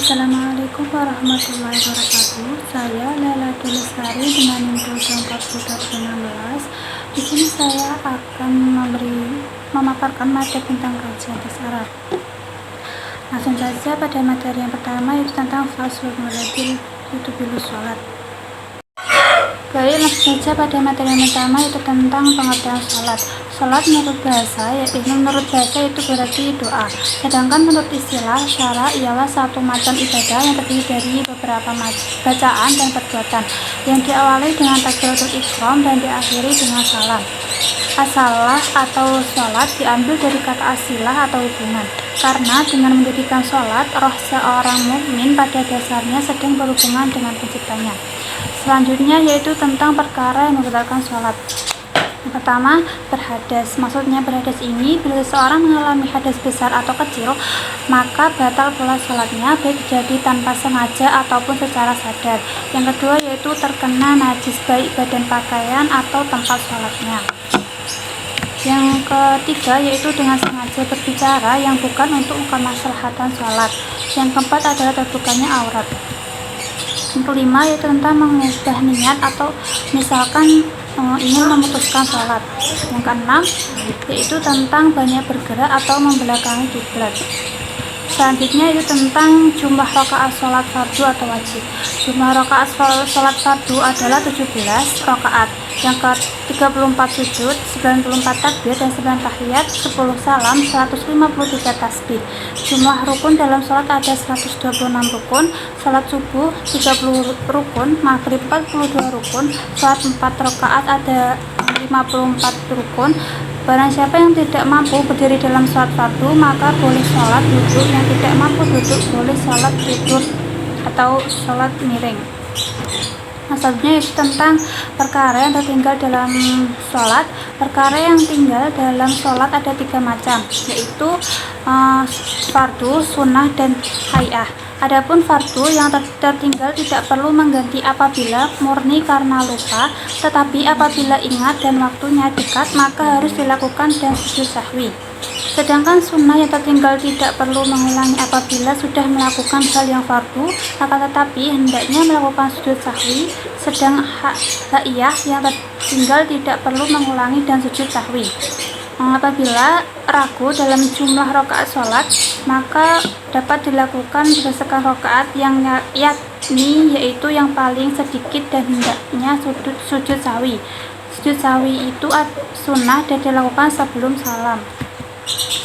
Assalamualaikum warahmatullahi wabarakatuh. Saya Lela Lestari dengan NIM 2020-2016. Di sini saya akan memaparkan materi tentang kajian bahasa Arab. Langsung saja pada materi yang pertama, yaitu tentang faslun waladil yutubilu sholat. Baik, langsung saja pada materi yang pertama, yaitu tentang pengertian sholat. Sholat menurut bahasa itu berarti doa. Sedangkan menurut istilah syara ialah satu macam ibadah yang terdiri dari beberapa bacaan dan perbuatan yang diawali dengan takbiratul ihram dan diakhiri dengan salam. Asalah atau sholat diambil dari kata asilah atau hubungan, karena dengan mendirikan sholat, roh seorang mukmin pada dasarnya sedang berhubungan dengan penciptanya. Selanjutnya yaitu tentang perkara yang membatalkan sholat. Yang pertama, berhadas. Maksudnya berhadas ini bila seseorang mengalami hadas besar atau kecil, maka batal pula sholatnya, baik terjadi tanpa sengaja ataupun secara sadar. Yang kedua yaitu terkena najis baik badan pakaian atau tempat sholatnya. Yang ketiga yaitu dengan sengaja berbicara yang bukan untuk kemaslahatan sholat. Yang keempat adalah terbukanya aurat. Yang kelima yaitu tentang mengubah niat atau misalkan ingin memutuskan sholat. Yang keenam yaitu tentang banyak bergerak atau membelakangi kiblat. Selanjutnya itu tentang jumlah rakaat sholat fardu atau wajib. Jumlah rakaat sholat fardu adalah 17 rakaat, yang ke-34 sujud, 94 takbir dan 9 tahiyat, 10 salam, 153 tasbih. Jumlah rukun dalam sholat ada 126 rukun, sholat subuh 30 rukun, maghrib 42 rukun, sholat 4 rakaat ada 54 rukun. Barang siapa yang tidak mampu berdiri dalam sholat fardu, maka boleh sholat duduk. Yang tidak mampu duduk boleh sholat tidur atau sholat miring. Maksudnya itu tentang perkara yang tertinggal dalam sholat. Perkara yang tinggal dalam sholat ada 3 macam, yaitu fardu, sunnah, dan hayah. Adapun fardu yang tertinggal tidak perlu mengganti apabila murni karena lupa, tetapi apabila ingat dan waktunya dekat maka harus dilakukan dan sujud sahwi. Sedangkan sunnah yang tertinggal tidak perlu mengulangi apabila sudah melakukan hal yang fardu, akan tetapi hendaknya melakukan sujud sahwi. Sedang haiyah yang tertinggal tidak perlu mengulangi dan sujud sahwi. Apabila ragu dalam jumlah rakaat sholat, maka dapat dilakukan berdasarkan rakaat yang yakni yaitu yang paling sedikit dan hendaknya sujud sahwi. Sujud sahwi itu sunnah dan dilakukan sebelum salam.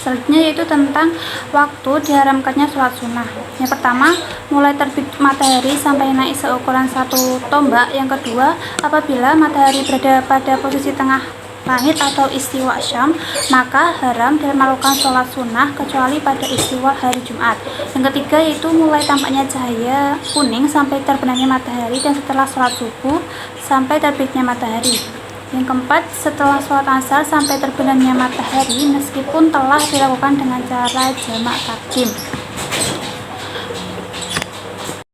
Selanjutnya yaitu tentang waktu diharamkannya sholat sunnah. Yang pertama, mulai terbit matahari sampai naik seukuran 1 tombak. Yang kedua, apabila matahari berada pada posisi tengah langit atau istiwa Syam, maka haram dan melakukan sholat sunnah kecuali pada istiwa hari Jumat. Yang ketiga yaitu mulai tampaknya cahaya kuning sampai terbenamnya matahari, dan setelah sholat subuh sampai terbitnya matahari. Yang keempat, setelah sholat asar sampai terbenamnya matahari meskipun telah dilakukan dengan cara jamak takdim.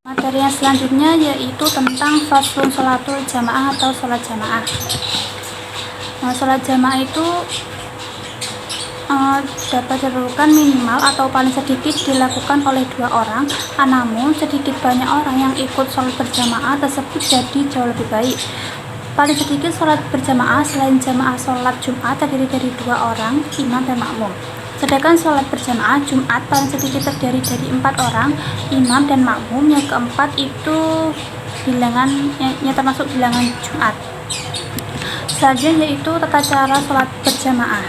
Materi yang selanjutnya yaitu tentang faslun sholatul jamaah atau sholat jamaah. Sholat jamaah itu dapat dilakukan minimal atau paling sedikit dilakukan oleh 2 orang, namun sedikit banyak orang yang ikut sholat berjamaah tersebut jadi jauh lebih baik. Paling sedikit sholat berjamaah selain jamaah sholat Jumat terdiri dari 2 orang, imam dan makmum. Sedangkan sholat berjamaah Jumat paling sedikit terdiri dari 4 orang, imam dan makmum. Yang keempat itu bilangannya termasuk bilangan Jumat. Selanjutnya yaitu tata cara sholat berjamaah.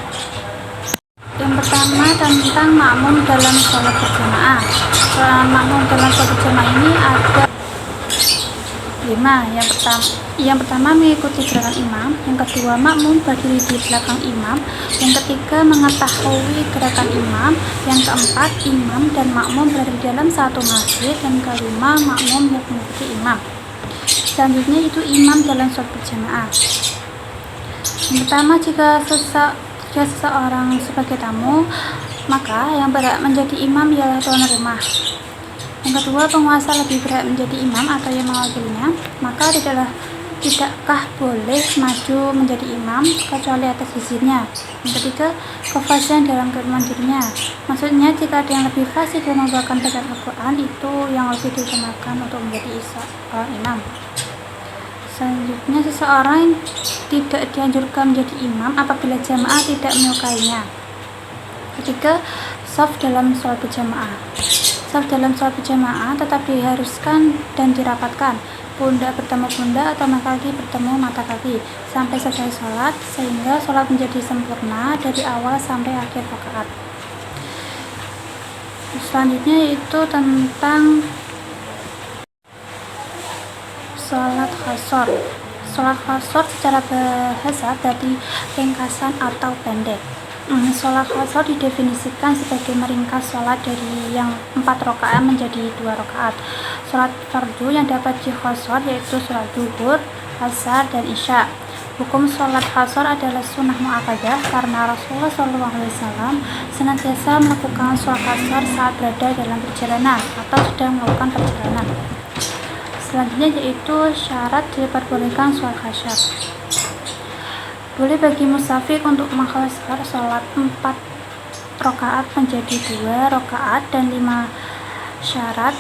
Yang pertama tentang makmum dalam sholat berjamaah. Makmum dalam sholat berjamaah ini ada 5. Yang pertama mengikuti gerakan imam. Yang kedua makmum berdiri di belakang imam. Yang ketiga mengetahui gerakan imam. Yang keempat imam dan makmum berada di dalam satu masjid. Dan kelima makmum yang mengikuti imam. Selanjutnya itu imam dalam sholat berjamaah. Yang pertama, jika seseorang sebagai tamu, maka yang berhak menjadi imam ialah tuan rumah. Yang kedua, penguasa lebih berhak menjadi imam atau yang mewakilinya, maka tidaklah tidakkah boleh maju menjadi imam kecuali atas izinnya. Yang ketiga, kefasihan dalam keilmuan dirinya. Maksudnya jika ada yang lebih fasih dalam membawakan bacaan Al-Quran, itu yang lebih diutamakan untuk menjadi imam. Selanjutnya, seseorang tidak dianjurkan menjadi imam apabila jamaah tidak menyukainya. Ketiga, shaf dalam sholat berjamaah. Shaf dalam sholat berjamaah tetap diharuskan dan dirapatkan, pundak bertemu pundak atau mata kaki bertemu mata kaki sampai selesai sholat, sehingga sholat menjadi sempurna dari awal sampai akhir rakaat. Selanjutnya yaitu tentang sholat qashar. Sholat qashar secara bahasa berarti ringkasan atau pendek. Sholat qashar didefinisikan sebagai meringkas sholat dari yang 4 rakaat menjadi 2 rakaat. Sholat fardu yang dapat diqashar yaitu sholat zuhur, asar, dan isya. Hukum sholat qashar adalah sunnah muakkadah karena Rasulullah SAW senantiasa melakukan sholat qashar saat berada dalam perjalanan atau sedang melakukan perjalanan. Selanjutnya yaitu syarat diperbolehkan sholat qashar. Boleh bagi musafir untuk mengqashar sholat 4 rakaat menjadi 2 rakaat dan 5 syarat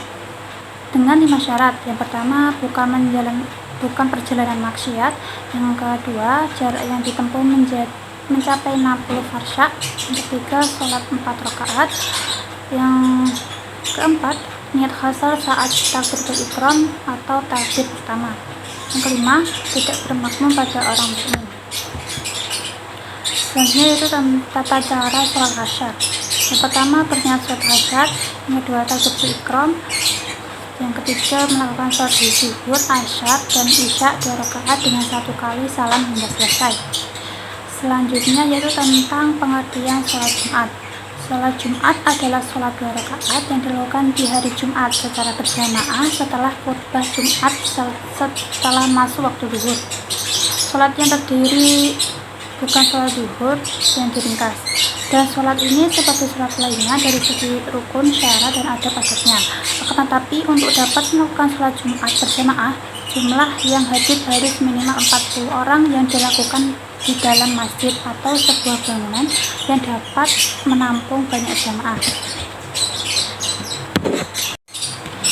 dengan 5 syarat. Yang pertama, bukan perjalanan maksiat. Yang kedua, jarak yang ditempuh mencapai 60 farsak. Yang ketiga, sholat 4 rakaat. Yang keempat, niat qashar saat takbiratul ihram atau takbir pertama. Yang kelima, tidak bermakmum pada orang mukmin. Selanjutnya yaitu tata cara sholat qashar. Yang pertama, berniat sholat qashar. Yang kedua, takbiratul ihram. Yang ketiga, melakukan sholat zuhur, asar, dan isya 2 rakaat dengan 1 kali salam hingga selesai. Selanjutnya yaitu tentang pengertian sholat Jumat. Sholat Jumat adalah sholat 2 rakaat yang dilakukan di hari Jumat secara berjamaah setelah khutbah Jumat setelah masuk waktu zuhur. Sholat yang terdiri bukan sholat zuhur yang diringkas. Dan sholat ini seperti sholat lainnya dari segi rukun, syarat, dan adab-adabnya. Akan tetapi untuk dapat melakukan sholat Jumat berjamaah, jumlah yang hadir harus minimal 40 orang yang dilakukan di dalam masjid atau sebuah bangunan yang dapat menampung banyak jamaah.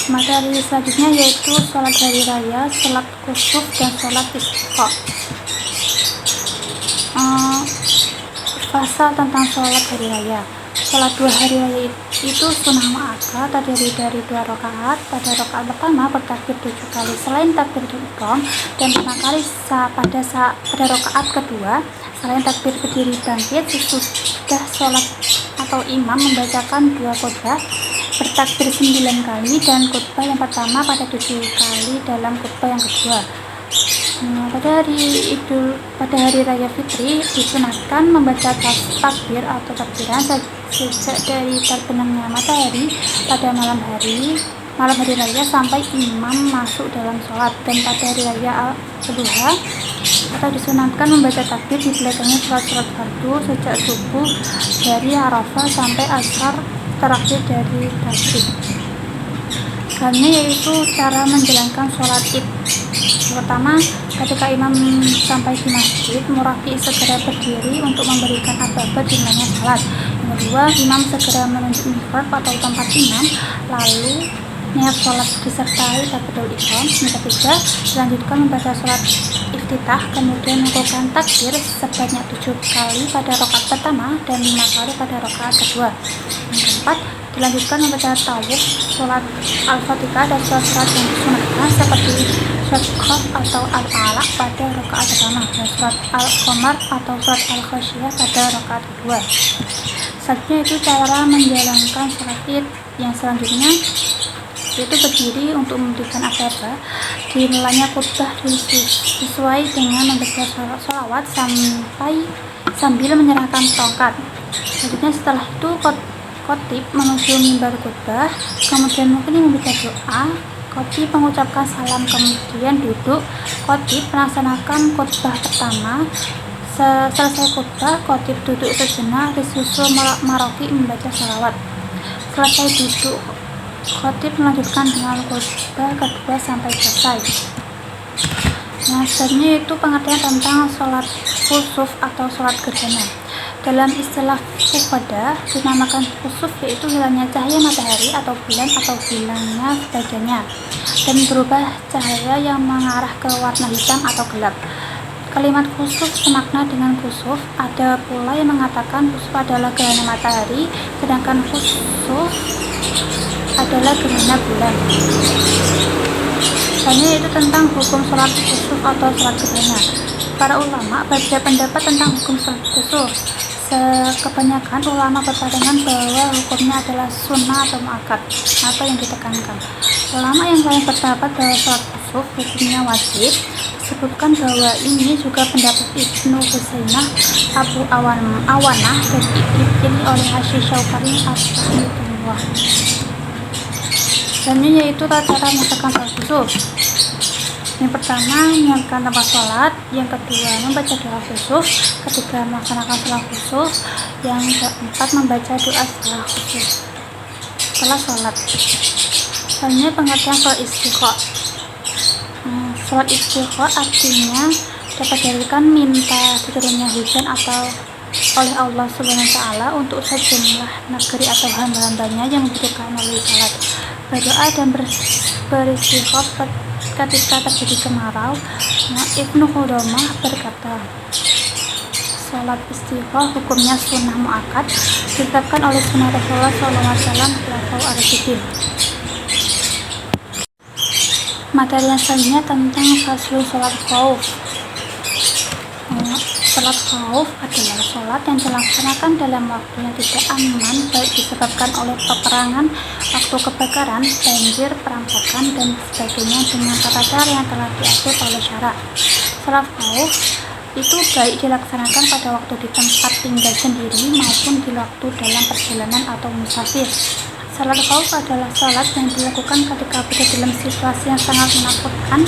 Materi selanjutnya yaitu sholat hari raya, sholat kusuf, dan sholat istisqa. Pasal tentang sholat hari raya. Sholat 2 hari raya itu sunnah muakkad, terdiri dari 2 rakaat. Pada rakaat pertama bertakbir 7 kali selain takbiratul ihram, dan 5 kali pada rakaat kedua selain takbir berdiri bangkit sesudah sholat atau imam membacakan 2 khutbah bertakbir 9 kali dan khutbah yang pertama pada 7 kali dalam khutbah yang kedua. Pada hari raya Fitri disunahkan membaca takbir atau takbiran sejak dari terbenamnya matahari pada malam hari raya sampai imam masuk dalam sholat. Dan pada hari raya Adhuha atau disunahkan membaca takbir di belakangnya sholat fardu sejak subuh dari Arafah sampai asar terakhir dari tasbih. Selanjutnya yaitu cara menjalankan sholat id. Pertama, ketika imam sampai di masjid, murafi segera berdiri untuk memberikan aba-aba dimulainya sholat. Yang kedua, imam segera menunjuk mihrab atau tempat imam, lalu niat sholat disertai takbiratul ihram. Yang ketiga, dilanjutkan membaca sholat iftitah, kemudian melakukan takbir sebanyak 7 kali pada rakaat pertama dan 5 kali pada rakaat kedua. Yang keempat, dilanjutkan membaca tawaf, sholat al-fatihah, dan sholat yang disunahkan seperti sholat khaf atau al-alaq pada rakaat pertama dan sholat al-qamar atau sholat al-khasyiyah pada rakaat kedua. Selanjutnya itu cara menjalankan sholat id. Yang selanjutnya yaitu berdiri untuk memberikan aba-aba. Dimulainya khutbah sesuai dengan membaca sholawat sambil menyerahkan tongkat. Selanjutnya setelah itu khotib menuju mimbar khutbah, kemudian mungkin membaca doa. Khotib mengucapkan salam, kemudian duduk. Khotib melaksanakan khutbah pertama. Selesai khutbah, khotib duduk sejenak, disusul maroki membaca sholawat. Selesai duduk, khotib melanjutkan dengan khutbah kedua sampai selesai. Nah, selanjutnya itu pengertian tentang sholat khusuf atau sholat gerhana. Dalam istilah fuqaha, dinamakan khusuf yaitu hilangnya cahaya matahari atau bulan atau hilangnya sebagiannya dan berubah cahaya yang mengarah ke warna hitam atau gelap. Kalimat khusuf semakna dengan kusuf. Ada pula yang mengatakan khusuf adalah gerhana matahari, sedangkan khusuf adalah gerhana bulan. Hanya itu tentang hukum sholat khusuf atau sholat gerhana. Para ulama berbeda pendapat tentang hukum sholat khusuf. Kebanyakan ulama berpandangan bahwa hukumnya adalah sunnah atau muakkad atau yang ditekankan. Ulama yang lain berpendapat bahwa sholat khusuf hukumnya wajib. Disebutkan bahwa ini juga pendapat Ibnu Husainah, Abu Awanah dan dipilih oleh Hasyim Syaukani As-Rahimahullah. Selanjutnya yaitu cara mengerjakan sholat khusuf. Yang pertama, menyiapkan tempat sholat. Yang kedua, membaca doa khusuf. Ketiga, melaksanakan sholat khusuf. Yang keempat, membaca doa setelah khusuf setelah sholat. Selanjutnya pengertian sholat istisqa. Sholat istisqa artinya dapat diartikan minta turunnya hujan atau oleh Allah Subhanahu wa Ta'ala untuk sejumlah negeri atau hamba-hambanya yang membutuhkan melalui sholat, berdoa dan beristisqa ketika terjadi kemarau. Ibnu Qudamah berkata, sholat istisqa hukumnya sunnah muakkad ditetapkan oleh sunnah Rasulullah SAW. Materi yang selanjutnya tentang faslu sholat khauf. Sholat khauf adalah sholat yang dilaksanakan dalam waktu yang tidak aman, baik disebabkan oleh peperangan, waktu kebakaran, banjir, perampokan, dan sebagainya dengan tata cara yang telah diatur oleh syarak. Sholat khauf itu baik dilaksanakan pada waktu di tempat tinggal sendiri maupun di waktu dalam perjalanan atau musafir. Sholat khauf adalah sholat yang dilakukan ketika berada dalam situasi yang sangat menakutkan,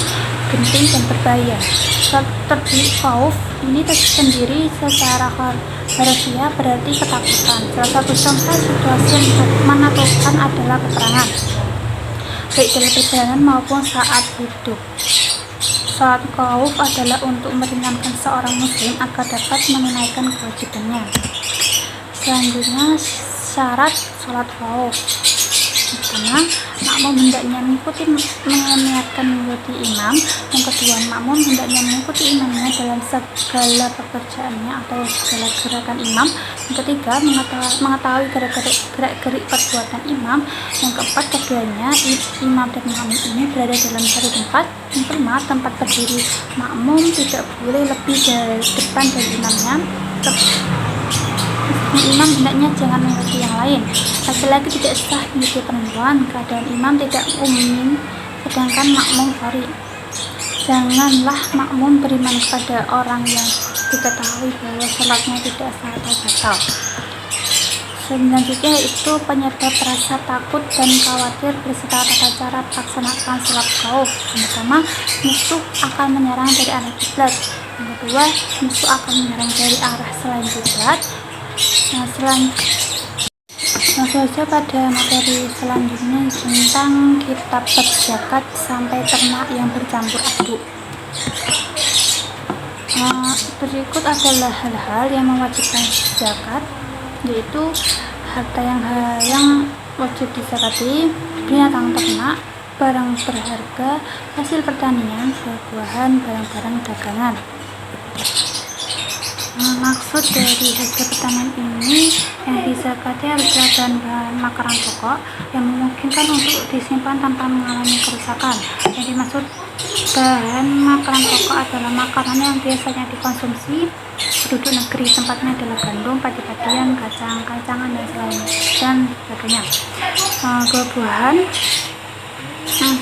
genting, dan berbahaya. Sholat khauf ini tersendiri secara harfiah berarti ketakutan. Salah satu contoh situasi yang menakutkan adalah peperangan, baik dalam perjalanan maupun saat hidup. Sholat khauf adalah untuk meringankan seorang muslim agar dapat menunaikan kewajibannya. Selanjutnya, syarat sholat khauf. Pertama, makmum hendaknya menganiatkan mengikuti imam. Yang kedua, makmum hendaknya mengikuti imamnya dalam segala pekerjaannya atau segala gerakan imam. Yang ketiga, mengetahui gerak-gerik perbuatan imam. Yang keempat, keduanya imam dan makmum ini berada dalam satu tempat. Yang kelima, tempat berdiri makmum tidak boleh lebih dari depan dari imamnya. Imam hendaknya jangan mengikuti yang lain. Laki-laki tidak sah mengikuti perempuan. Keadaan imam tidak umum, sedangkan makmum sorry. Janganlah makmum beriman kepada orang yang diketahui bahwa sholatnya tidak sah atau batal. Selanjutnya itu penyebab rasa takut dan khawatir beserta tata cara pelaksanaan sholat khauf. Yang pertama, musuh akan menyerang dari arah kiblat. Yang kedua, musuh akan menyerang dari arah selain kiblat. Langsung saja pada materi selanjutnya tentang kitab berzakat sampai ternak yang bercampur aduk. Berikut adalah hal-hal yang mewajibkan zakat, yaitu harta yang wajib dizakati, binatang ternak, barang berharga, hasil pertanian, buah-buahan, barang-barang dagangan. Maksud dari hasil pertanian ini yang dizakati adalah bahan makanan pokok yang memungkinkan untuk disimpan tanpa mengalami kerusakan. Yang dimaksud bahan makanan pokok adalah makanan yang biasanya dikonsumsi penduduk negeri, tempatnya adalah gandum, padi-padian, kacang-kacangan, dan sebagainya. Buah-buahan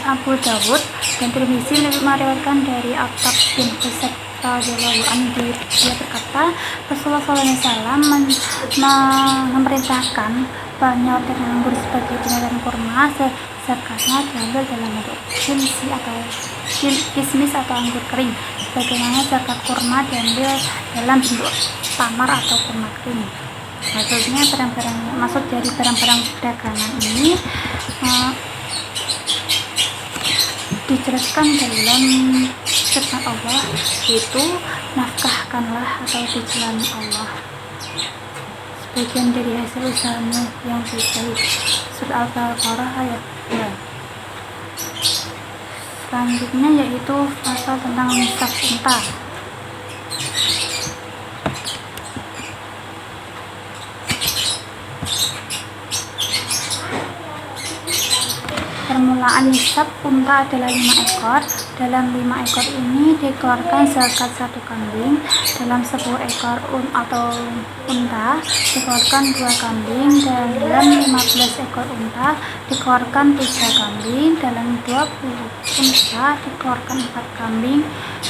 Abu Dawud dan Tirmizi meriwayatkan dari Attab bin Qusayb radhiyallahu anhu, dia berkata Rasulullah SAW memerintahkan penyortir anggur sebagai binatang kurma, zakatnya diambil dalam bentuk kismis atau anggur kering, sebagaimana zakat kurma diambil dalam bentuk tamar atau kurma kering. Maksud dari barang-barang dagangan ini dijelaskan dalam firman Allah, yaitu nafkahkanlah atau di jalan Allah sebagian dari hasil usahamu yang baik. Surat Al-Baqarah ayat 2. Selanjutnya yaitu pasal tentang nisab unta. Permulaan nisab unta adalah 5 ekor. Dalam 5 ekor ini dikeluarkan zakat 1 kambing. Dalam 10 ekor atau unta dikeluarkan 2 kambing. Dalam 15 ekor unta dikeluarkan 3 kambing. Dalam 20 unta dikeluarkan 4 kambing.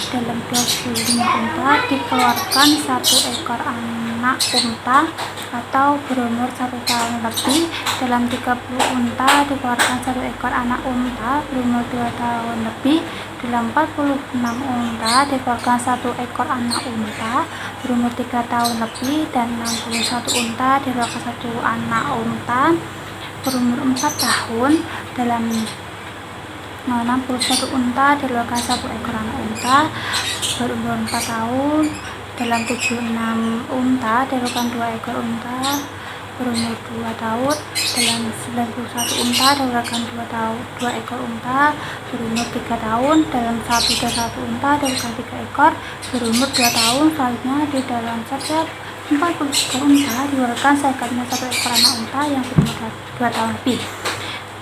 Dalam 25 unta dikeluarkan 1 ekor anak unta atau berumur 1 tahun lebih. Dalam 30 unta dikeluarkan 1 ekor anak unta berumur 2 tahun lebih. Dalam 46 unta dikeluarkan 1 ekor anak unta berumur 3 tahun lebih. Dan 61 unta dikeluarkan 1 anak unta berumur 4 tahun. Dalam 61 unta dikeluarkan 1 ekor anak unta berumur 4 tahun. Dalam 76 unta dikeluarkan 2 ekor unta berumur 2 tahun. Dalam 91 unta dikeluarkan 2 ekor unta berumur 3 tahun. Dalam 121 unta dikeluarkan 3 ekor berumur 2 tahun. Selanjutnya di dalam setiap 40 ekor unta dikeluarkan zakatnya 1 ekor anak unta yang berumur 2 tahun lebih.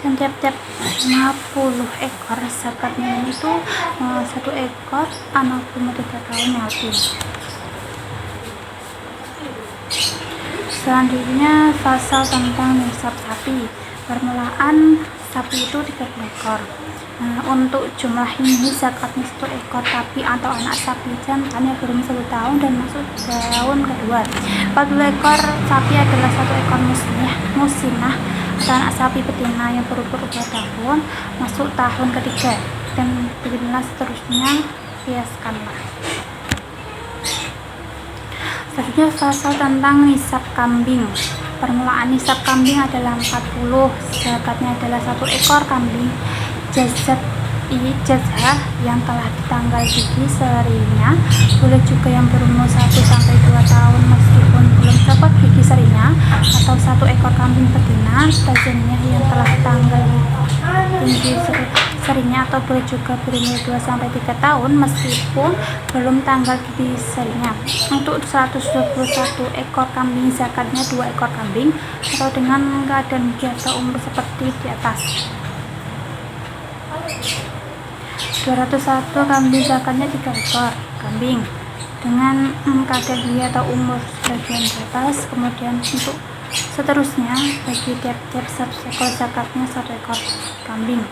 Dan tiap-tiap 50 ekor zakatnya itu 1 ekor anak berumur 3 tahun yang lebih. Selanjutnya pasal tentang nisab sapi. Permulaan sapi itu 30 ekor. Untuk jumlah ini zakatnya 1 ekor sapi atau anak sapi jantan yang berumur 1 tahun dan masuk tahun kedua. 40 ekor sapi adalah 1 ekor musinah atau anak sapi betina yang berumur 2 tahun masuk tahun ketiga, dan beginilah seterusnya, kiaskanlah. Selanjutnya pasal tentang nisab kambing. Permulaan nisab kambing adalah 40. Zakatnya adalah 1 ekor kambing jazah yang telah ditanggal gigi serinya. Boleh juga yang berumur 1 sampai 2 tahun meskipun belum copot gigi serinya, atau 1 ekor kambing betina tajamnya yang telah ditanggal gigi serinya, atau boleh juga berumur 2 sampai 3 tahun meskipun belum tanggal gigi serinya. Untuk 121 ekor kambing zakatnya 2 ekor kambing atau dengan keadaan gigi atau umur seperti di atas. 201 kambing zakatnya 3 ekor kambing dengan keadaan gigi atau umur sebagian di atas. Kemudian untuk seterusnya bagi tiap-tiap ekor zakatnya 1 ekor kambing.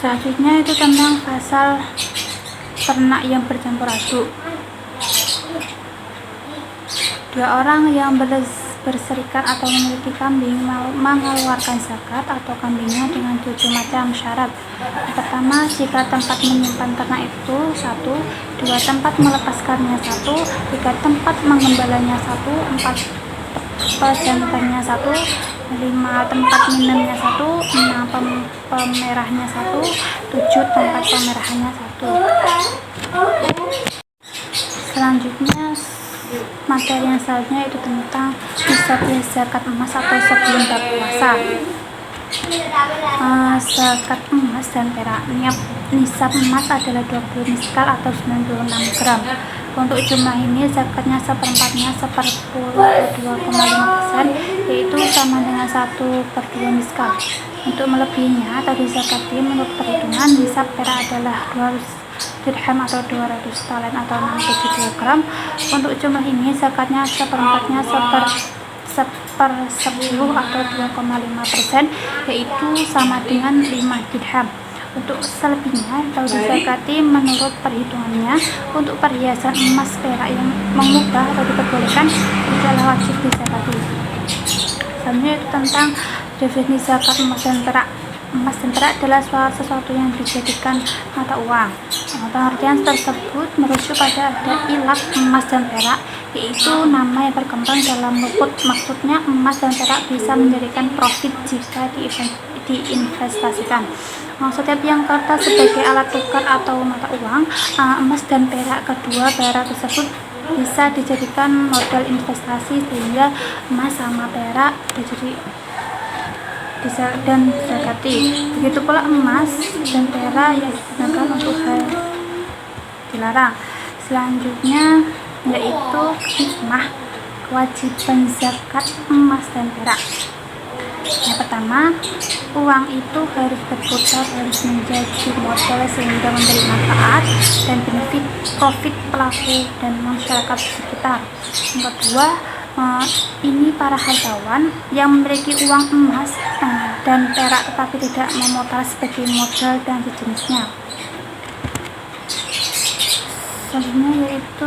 Selanjutnya itu tentang pasal ternak yang bercampur aduk. 2 orang yang berserikat atau memiliki kambing mengeluarkan zakat atau kambingnya dengan 7 macam syarat. Pertama, jika tempat menyimpan ternak itu 1, 2 tempat melepaskannya 1, 3 tempat menggembalanya 1, 4 pejantannya 1, 5 tempat minumnya 1, 6 pemerahnya 1, 7 tempat pemerahannya 1. Selanjutnya materi yang selanjutnya itu tentang nisab zakat emas atau sebelum berpuasa. Zakat emas dan perak. Nisab emas adalah 20 miskal atau 96 gram. Untuk jumlah ini zakatnya seperempatnya 1/2,5%, yaitu sama dengan 1/2 miskal. Untuk melebihinya atau dizakati menurut perhitungan nisab perak adalah 200 dirham atau 200 talen atau 672 gram. Untuk jumlah ini zakatnya seperempatnya 1/10 atau 2,5%, yaitu sama dengan 5 dirham. Untuk selebihnya atau dizakati menurut perhitungannya. Untuk perhiasan emas perak yang mengubah atau diperbolehkan tidaklah wajib dizakati. Selanjutnya itu tentang definisi zakat emas dan perak. Emas dan perak adalah sesuatu yang dijadikan mata uang. Pengertian tersebut merujuk pada ada ilat emas dan perak, yaitu nama yang berkembang dalam luput. Maksudnya emas dan perak bisa menjadikan profit jika diinvestasikan. Setiap yang kertas sebagai alat tukar atau mata uang, emas dan perak, kedua barang tersebut bisa dijadikan modal investasi, sehingga emas sama perak dan zakati. Begitu pula emas dan perak yang digunakan untuk hal dilarang. Selanjutnya yaitu hikmah kewajiban zakat emas dan perak. Yang pertama, uang itu harus berputar, harus menjadi modal sehingga memberi manfaat dan benefit profit pelaku dan masyarakat sekitar. Yang kedua, ini para hartawan yang memiliki uang emas dan perak tetapi tidak memutar sebagai modal dan sejenisnya. Selanjutnya yaitu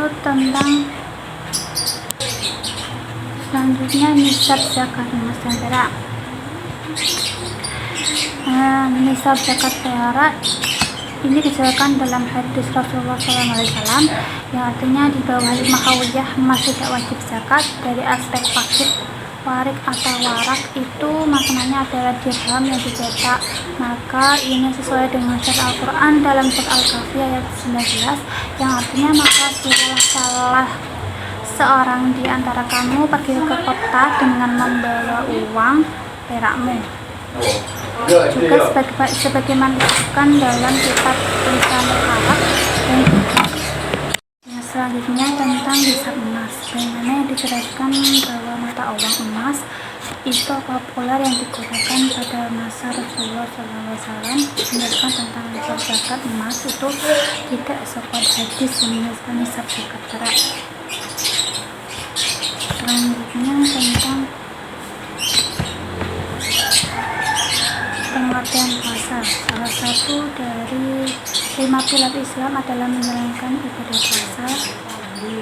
nisab zakat emas dan perak. Nisab zakat perak ini dijelaskan dalam hadis Rasulullah SAW yang artinya di bawah 5 hawiyah emas tidak wajib zakat. Dari aspek fakir, warik atau warak itu maknanya adalah dirham yang dicetak, maka ini sesuai dengan syariat Al-Quran dalam surat Al-Kahfi ayat 19 yang artinya, maka suruhlah salah seorang di antara kamu pergi ke kota dengan membawa uang perakmu, juga sebagaimana disebutkan dalam kitab tulisan Arab. Dan yang selanjutnya tentang hisab emas, bagaimana yang dijelaskan bahwa mata uang emas itu populer yang digunakan pada masa Rasulullah SAW. Menjelaskan tentang nisab zakat emas itu tidak sekuat hadis yang menjelaskan nisab zakat perak. Selanjutnya tentang pengertian puasa. Salah satu dari 5 pilar Islam adalah menjalankan ibadah puasa,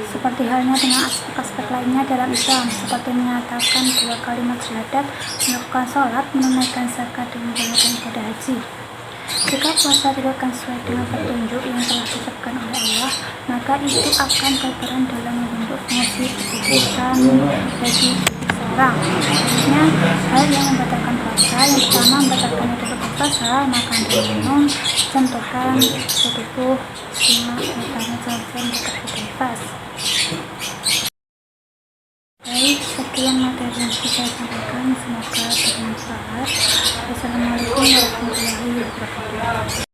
seperti halnya dengan aspek-aspek lainnya dalam Islam, seperti menyatakan 2 kalimat syahadat, melakukan sholat, menunaikan zakat, dan menjalankan ibadah haji. Jika puasa dilakukan sesuai dengan petunjuk yang telah ditetapkan oleh Allah, maka itu akan berperan dalam membentuk fungsi kehidupan bagi seseorang. Selanjutnya, hal yang membatalkan puasa, yang pertama membatalkan itu berpuasa, makan dan minum, sentuhan tubuh, simak, misalnya jalan bernafas. Baik, sekian materi yang saya sampaikan, semoga bermanfaat. Wassalamualaikum warahmatullahi wabarakatuh.